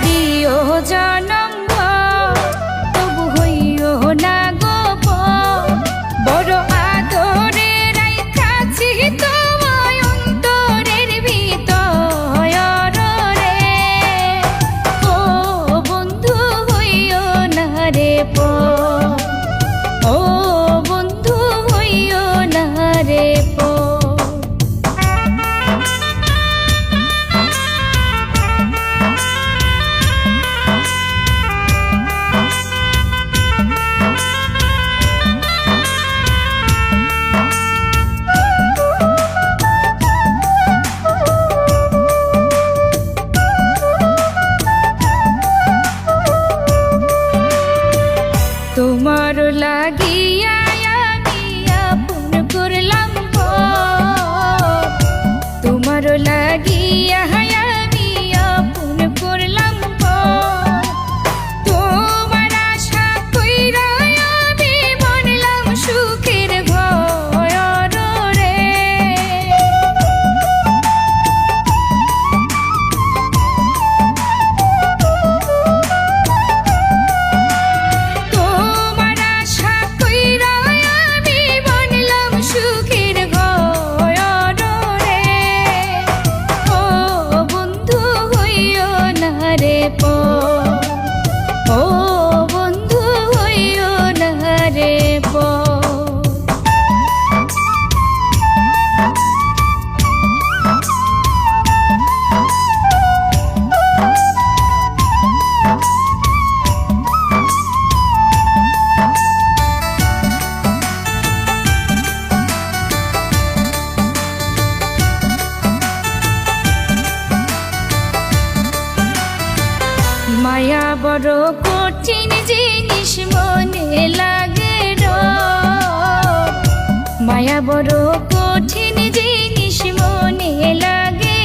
দিও জনম তবু হইও না গো বড় আদরে রাইখাছি তোমায় অন্তরের ভিতর রে। ও বন্ধু হইও না রে ও বন্ধু হইও না রে তোমার লাগিয়া আমি আপন করলাম তোমার লাগিয়া আমি আপন করলাম তোমার আশা কইরা আমি বনলাম সুখের ঘর রে। ও বন্ধু হইও না রে মায়া বড় কঠিন জিনিস মনে লাগে মায়া বড় কঠিন জিনিস মনে লাগে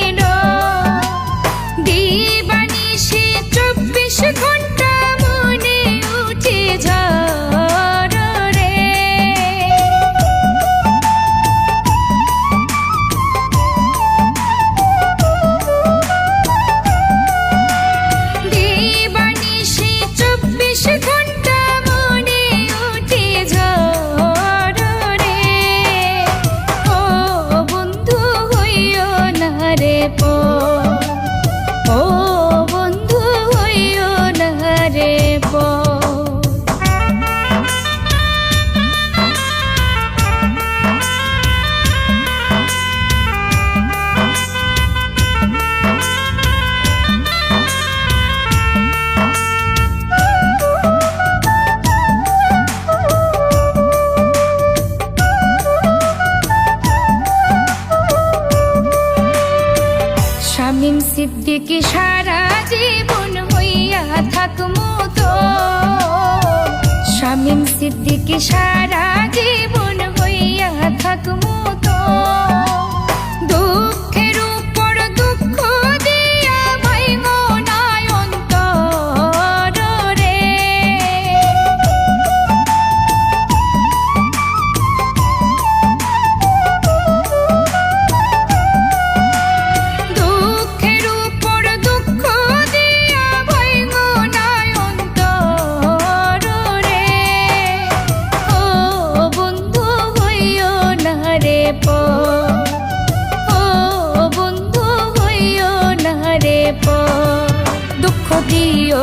দিবানিশি 24 ঘন্টা মনে উঠে ঝড় রে। ও বন্ধু হইও না রে শামীম সিদ্দিকী সারা জীবন হইয়া থাকমু তো শামীম সিদ্দিকী সারা জীবন হইয়া থাকমু তো দুঃখের উপর দুঃখ দিয়া ভাইগো না অন্তর রে। ও বন্ধু হইও না রে দুঃখ দিও